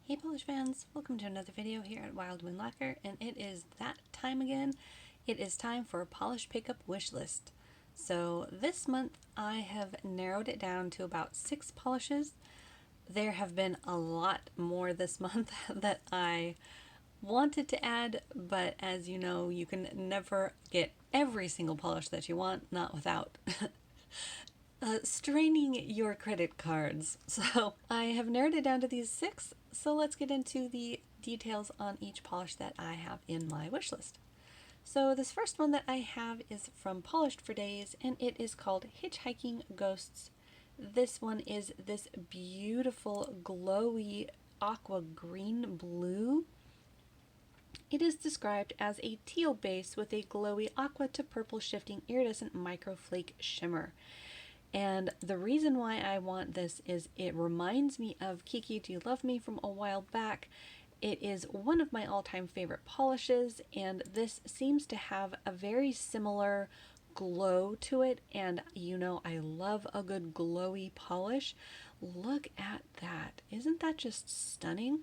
Hey polish fans, welcome to another video here at Wildflower Lacquer, and it is that time again. It is time for a polish pickup wish list. So this month I have narrowed it down to about 6 polishes. There have been a lot more this month that I wanted to add, but as you know, you can never get every single polish that you want, not without straining your credit cards. So I have narrowed it down to these 6, so let's get into the details on each polish that I have in my wish list. So this first one that I have is from Polished for Days, and it is called Hitchhiking Ghosts. This one is this beautiful glowy aqua green blue. It is described as a teal base with a glowy aqua to purple shifting iridescent microflake shimmer. And the reason why I want this is it reminds me of Kiki Do You Love Me from a while back. It is one of my all-time favorite polishes, and this seems to have a very similar glow to it, and you know I love a good glowy polish. Look at that. Isn't that just stunning?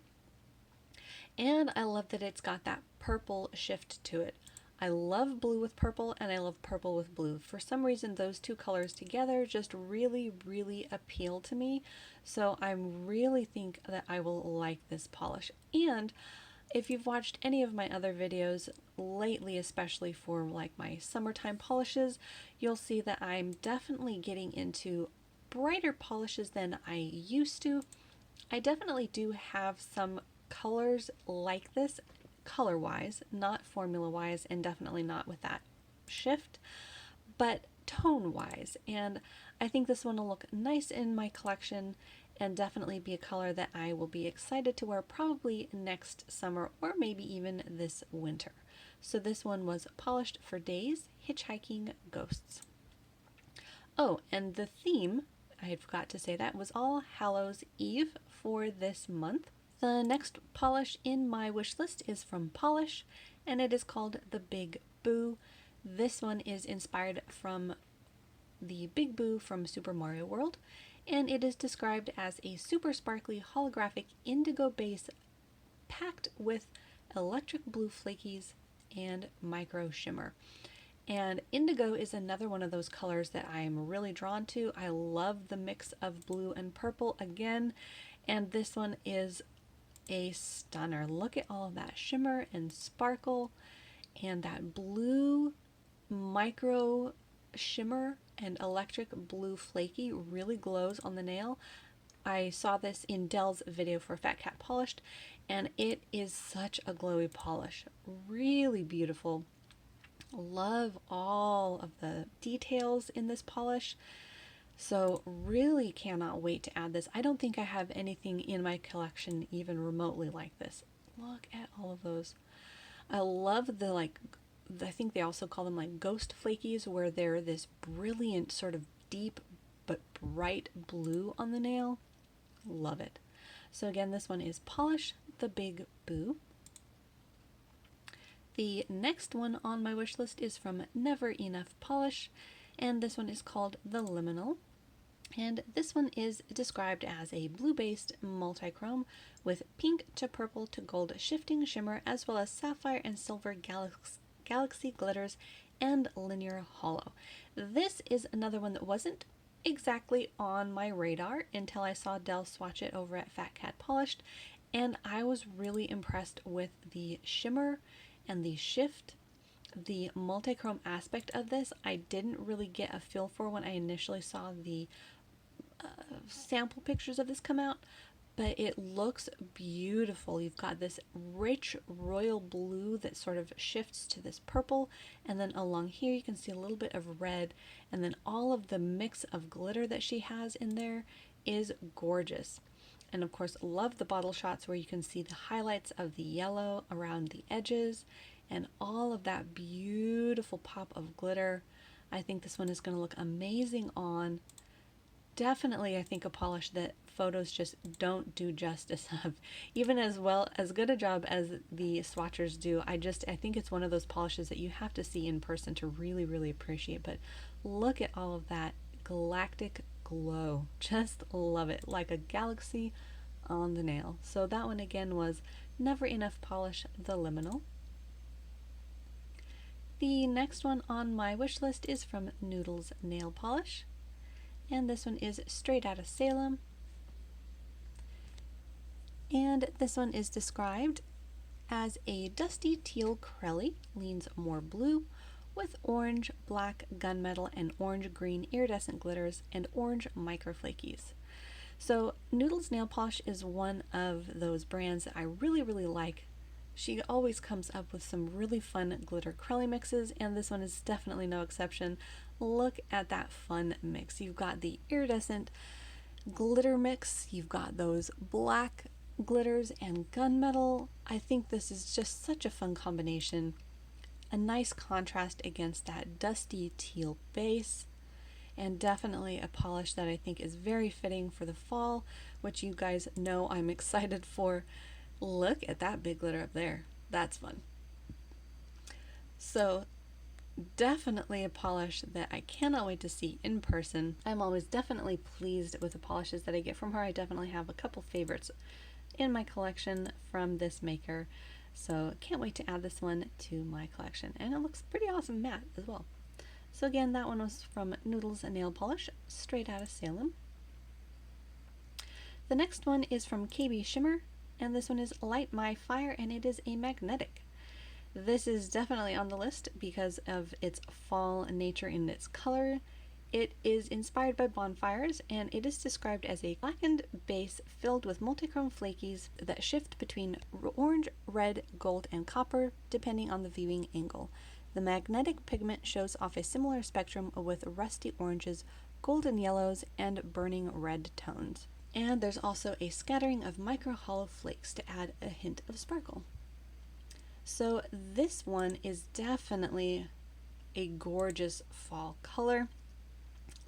And I love that it's got that purple shift to it. I love blue with purple, and I love purple with blue. For some reason, those two colors together just really, really appeal to me. So I really think that I will like this polish. And if you've watched any of my other videos lately, especially for like my summertime polishes, you'll see that I'm definitely getting into brighter polishes than I used to. I definitely do have some colors like this, color-wise, not formula-wise, and definitely not with that shift, but tone-wise. And I think this one will look nice in my collection and definitely be a color that I will be excited to wear probably next summer or maybe even this winter. So this one was Polished for Days, Hitchhiking Ghosts. Oh, and the theme, I forgot to say that, was All Hallows Eve for this month. The next polish in my wish list is from Polish, and it is called the Big Boo. This one is inspired from the Big Boo from Super Mario World, and it is described as a super sparkly holographic indigo base packed with electric blue flakies and micro shimmer. And indigo is another one of those colors that I'm really drawn to. I love the mix of blue and purple again, and this one is a stunner. Look at all of that shimmer and sparkle, and that blue micro shimmer and electric blue flaky really glows on the nail. I saw this in Dell's video for Fat Cat Polished, and it is such a glowy polish. Really beautiful. Love all of the details in this polish. So really cannot wait to add this. I don't think I have anything in my collection even remotely like this. Look at all of those. I love the I think they also call them like ghost flakies, where they're this brilliant sort of deep but bright blue on the nail. Love it. So again, this one is Polish the Big Boo. The next one on my wish list is from Never Enough Polish, and this one is called the Liminal. And this one is described as a blue-based multi-chrome with pink to purple to gold shifting shimmer, as well as sapphire and silver galaxy glitters and linear hollow. This is another one that wasn't exactly on my radar until I saw Dell swatch it over at Fat Cat Polished, and I was really impressed with the shimmer and the shift. The multi-chrome aspect of this I didn't really get a feel for when I initially saw the sample pictures of this come out, but it looks beautiful. You've got this rich royal blue that sort of shifts to this purple, and then along here you can see a little bit of red, and then all of the mix of glitter that she has in there is gorgeous. And of course, love the bottle shots where you can see the highlights of the yellow around the edges and all of that beautiful pop of glitter. I think this one is going to look amazing on. Definitely, I think a polish that photos just don't do justice of. Even as well as good a job as the swatchers do, I think it's one of those polishes that you have to see in person to really, really appreciate. But look at all of that galactic glow. Just love it. Like a galaxy on the nail. So that one again was Never Enough Polish, the Liminal. The next one on my wish list is from Noodles Nail Polish, and this one is Straight Outta Salem. And this one is described as a dusty teal crelly, leans more blue, with orange, black, gunmetal, and orange-green iridescent glitters and orange microflakies. So Noodles Nail Polish is one of those brands that I really like. She always comes up with some really fun glitter crelly mixes, and this one is definitely no exception. Look at that fun mix. You've got the iridescent glitter mix, you've got those black glitters and gunmetal. I think this is just such a fun combination. A nice contrast against that dusty teal base, and definitely a polish that I think is very fitting for the fall, which you guys know I'm excited for. Look at that big glitter up there. That's fun. So definitely a polish that I cannot wait to see in person. I'm always definitely pleased with the polishes that I get from her. I definitely have a couple favorites in my collection from this maker, so can't wait to add this one to my collection, and it looks pretty awesome matte as well. So again, that one was from Noodles Nail Polish, Straight Outta Salem. The next one is from KB Shimmer, and this one is Light My Fire, and it is a magnetic. This is definitely on the list because of its fall nature in its color. It is inspired by bonfires, and it is described as a blackened base filled with multichrome flakies that shift between orange, red, gold, and copper depending on the viewing angle. The magnetic pigment shows off a similar spectrum with rusty oranges, golden yellows, and burning red tones. And there's also a scattering of micro hollow flakes to add a hint of sparkle. So this one is definitely a gorgeous fall color.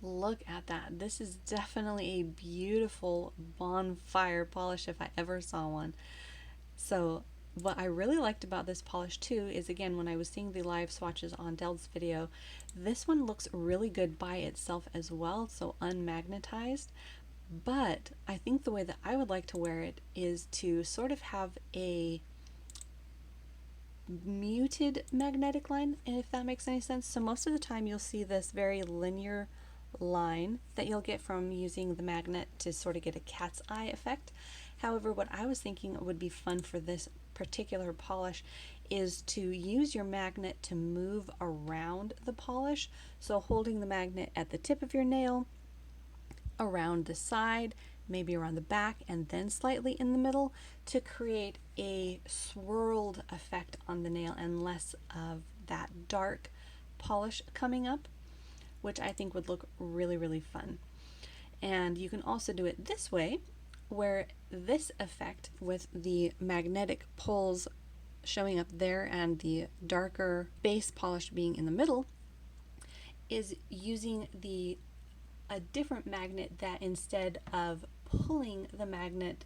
Look at that. This is definitely a beautiful bonfire polish if I ever saw one. So what I really liked about this polish too is, again, when I was seeing the live swatches on Del's video, this one looks really good by itself as well, so unmagnetized. But I think the way that I would like to wear it is to sort of have a muted magnetic line, if that makes any sense. So most of the time you'll see this very linear line that you'll get from using the magnet to sort of get a cat's eye effect. However, what I was thinking would be fun for this particular polish is to use your magnet to move around the polish. So holding the magnet at the tip of your nail, around the side, maybe around the back, and then slightly in the middle to create a swirled effect on the nail and less of that dark polish coming up, which I think would look really fun. And you can also do it this way, where this effect with the magnetic poles showing up there and the darker base polish being in the middle is using a different magnet that, instead of pulling the magnet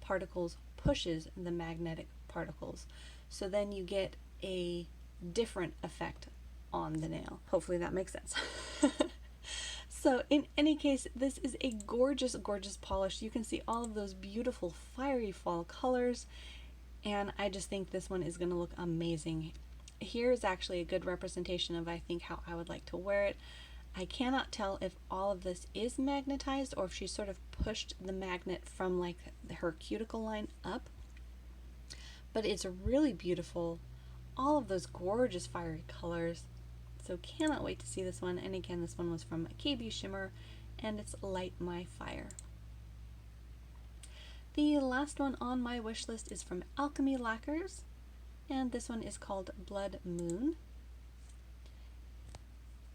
particles, pushes the magnetic particles. So then you get a different effect on the nail. Hopefully that makes sense. So in any case, this is a gorgeous polish. You can see all of those beautiful fiery fall colors, and I just think this one is going to look amazing. Here is actually a good representation of, I think, how I would like to wear it. I cannot tell if all of this is magnetized or if she sort of pushed the magnet from like her cuticle line up, but it's really beautiful. All of those gorgeous fiery colors. So cannot wait to see this one. And again, this one was from KB Shimmer, and it's Light My Fire. The last one on my wish list is from Alchemy Lacquers, and this one is called Blood Moon.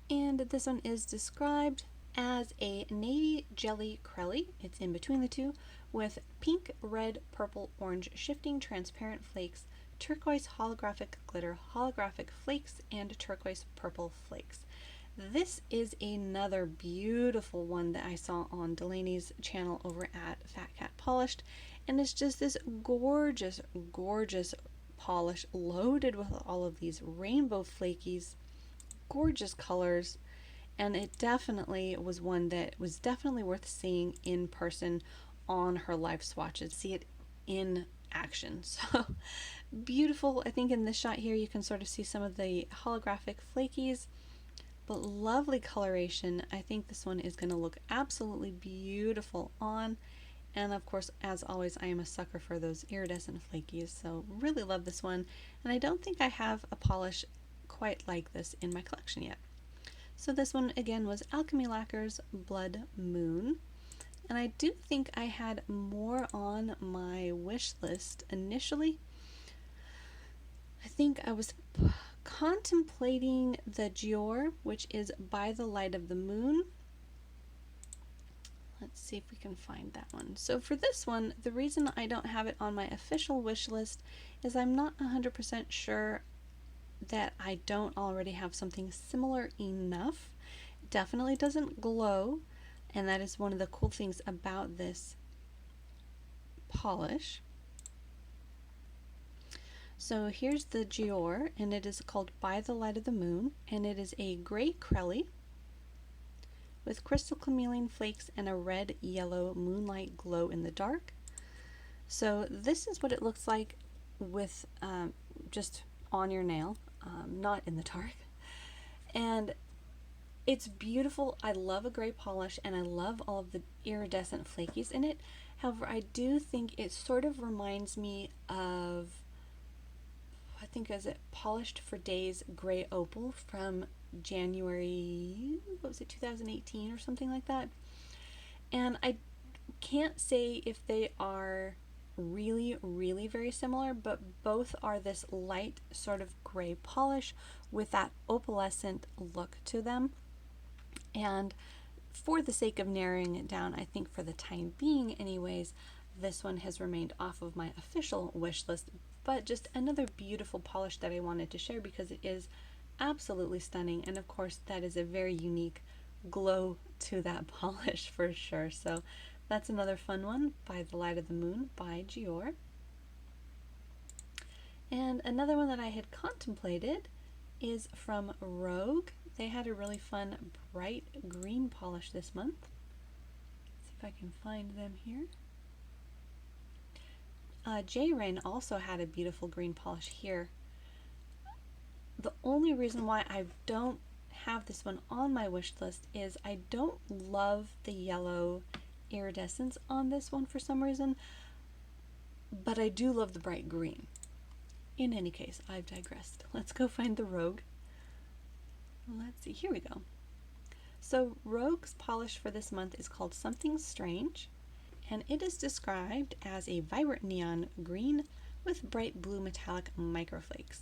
And this one is described as a navy jelly crelly. It's in between the two, with pink, red, purple, orange shifting transparent flakes, turquoise holographic glitter, holographic flakes, and turquoise purple flakes. This is another beautiful one that I saw on Delaney's channel over at Fat Cat Polished, and it's just this gorgeous polish loaded with all of these rainbow flakies, gorgeous colors, and it definitely was one that was definitely worth seeing in person on her live swatches. See it in action. So beautiful. I think in this shot here you can sort of see some of the holographic flakies, but lovely coloration. I think this one is going to look absolutely beautiful on. And of course, as always, I am a sucker for those iridescent flakies, so really love this one. And I don't think I have a polish quite like this in my collection yet. So this one again was Alchemy Lacquers Blood Moon. And I do think I had more on my wish list initially. I think I was contemplating the Gior, which is By the Light of the Moon. Let's see if we can find that one. So for this one, the reason I don't have it on my official wish list is I'm not 100% sure that I don't already have something similar enough. It definitely doesn't glow, and that is one of the cool things about this polish. So here's the Gior, and it is called By the Light of the Moon, and it is a gray Crelly with crystal chameleon flakes and a red-yellow moonlight glow in the dark. So this is what it looks like with just on your nail, not in the dark. And it's beautiful. I love a gray polish, and I love all of the iridescent flakies in it. However, I do think it sort of reminds me of, I think, is it Polished for Days Gray Opal from January, what was it, 2018 or something like that. And I can't say if they are really very similar, but both are this light sort of gray polish with that opalescent look to them. And for the sake of narrowing it down, I think for the time being anyways, this one has remained off of my official wish list, but just another beautiful polish that I wanted to share because it is absolutely stunning. And of course, that is a very unique glow to that polish for sure. So that's another fun one, By the Light of the Moon by Gior. And another one that I had contemplated is from Rogue. They had a really fun bright green polish this month. Let's see if I can find them here. J-Rain also had a beautiful green polish here. The only reason why I don't have this one on my wish list is I don't love the yellow iridescence on this one for some reason, but I do love the bright green. In any case, I've digressed. Let's go find the Rogue. Let's see, here we go. So Rogue's polish for this month is called Something Strange, and it is described as a vibrant neon green with bright blue metallic microflakes.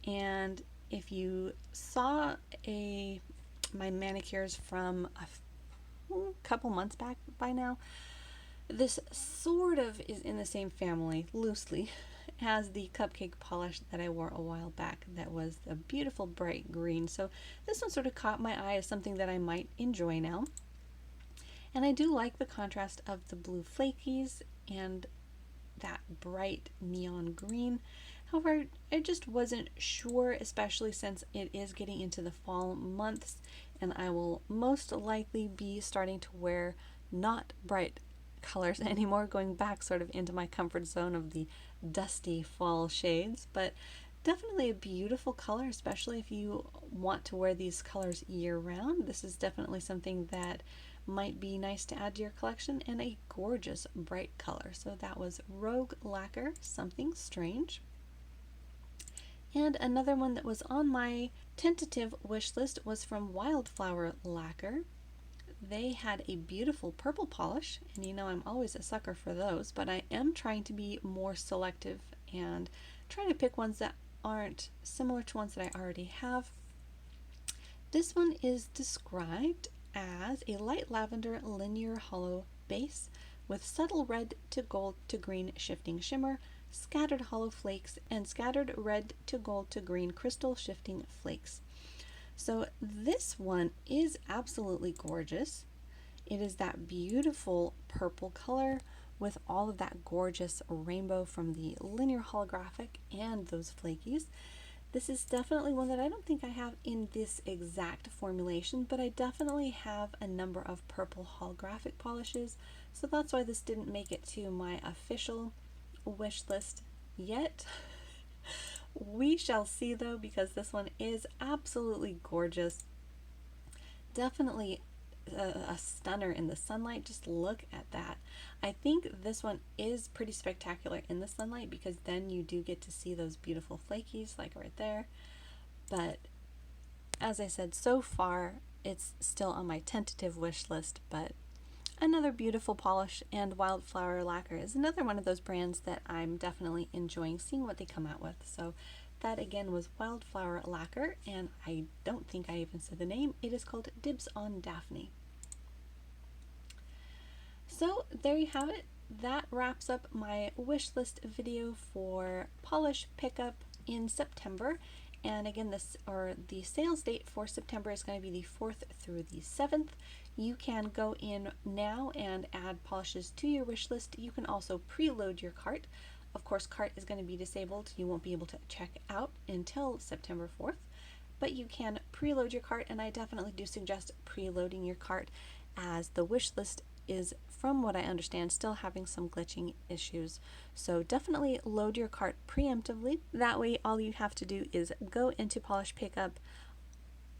And if you saw my manicures from a couple months back by now, this sort of is in the same family, loosely, as the cupcake polish that I wore a while back that was a beautiful bright green. So this one sort of caught my eye as something that I might enjoy now. And I do like the contrast of the blue flakies and that bright neon green. However, I just wasn't sure, especially since it is getting into the fall months, and I will most likely be starting to wear not bright colors anymore, going back sort of into my comfort zone of the dusty fall shades. But definitely a beautiful color, especially if you want to wear these colors year round. This is definitely something that might be nice to add to your collection, and a gorgeous bright color. So that was Rogue Lacquer, Something Strange. And another one that was on my tentative wish list was from Wildflower Lacquer. They had a beautiful purple polish, and you know I'm always a sucker for those, but I am trying to be more selective and try to pick ones that aren't similar to ones that I already have. This one is described as a light lavender linear hollow base with subtle red to gold to green shifting shimmer, scattered hollow flakes, and scattered red to gold to green crystal shifting flakes. So this one is absolutely gorgeous. It is that beautiful purple color with all of that gorgeous rainbow from the linear holographic and those flakies. This is definitely one that I don't think I have in this exact formulation, but I definitely have a number of purple holographic polishes So that's why this didn't make it to my official wish list yet. We shall see though, because this one is absolutely gorgeous. Definitely a stunner in the sunlight. Just look at that. I think this one is pretty spectacular in the sunlight because then you do get to see those beautiful flakies like right there. But as I said, so far it's still on my tentative wish list, but another beautiful polish. And Wildflower Lacquer is another one of those brands that I'm definitely enjoying seeing what they come out with. So that again was Wildflower Lacquer, and I don't think I even said the name. It is called Dibs on Daphne. So there you have it. That wraps up my wish list video for polish pickup in September. And again, the sales date for September is going to be the 4th through the 7th. You can go in now and add polishes to your wish list. You can also preload your cart. Of course, cart is going to be disabled. You won't be able to check out until September 4th, but you can preload your cart, and I definitely do suggest preloading your cart as the wish list is, from what I understand, still having some glitching issues. So definitely load your cart preemptively. That way all you have to do is go into polish pickup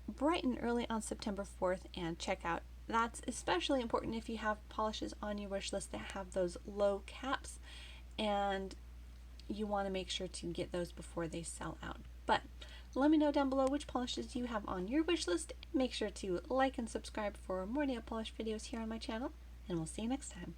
bright and early on September 4th and check out. That's especially important if you have polishes on your wish list that have those low caps, and you want to make sure to get those before they sell out. But let me know down below which polishes you have on your wish list. Make sure to like and subscribe for more nail polish videos here on my channel, and we'll see you next time.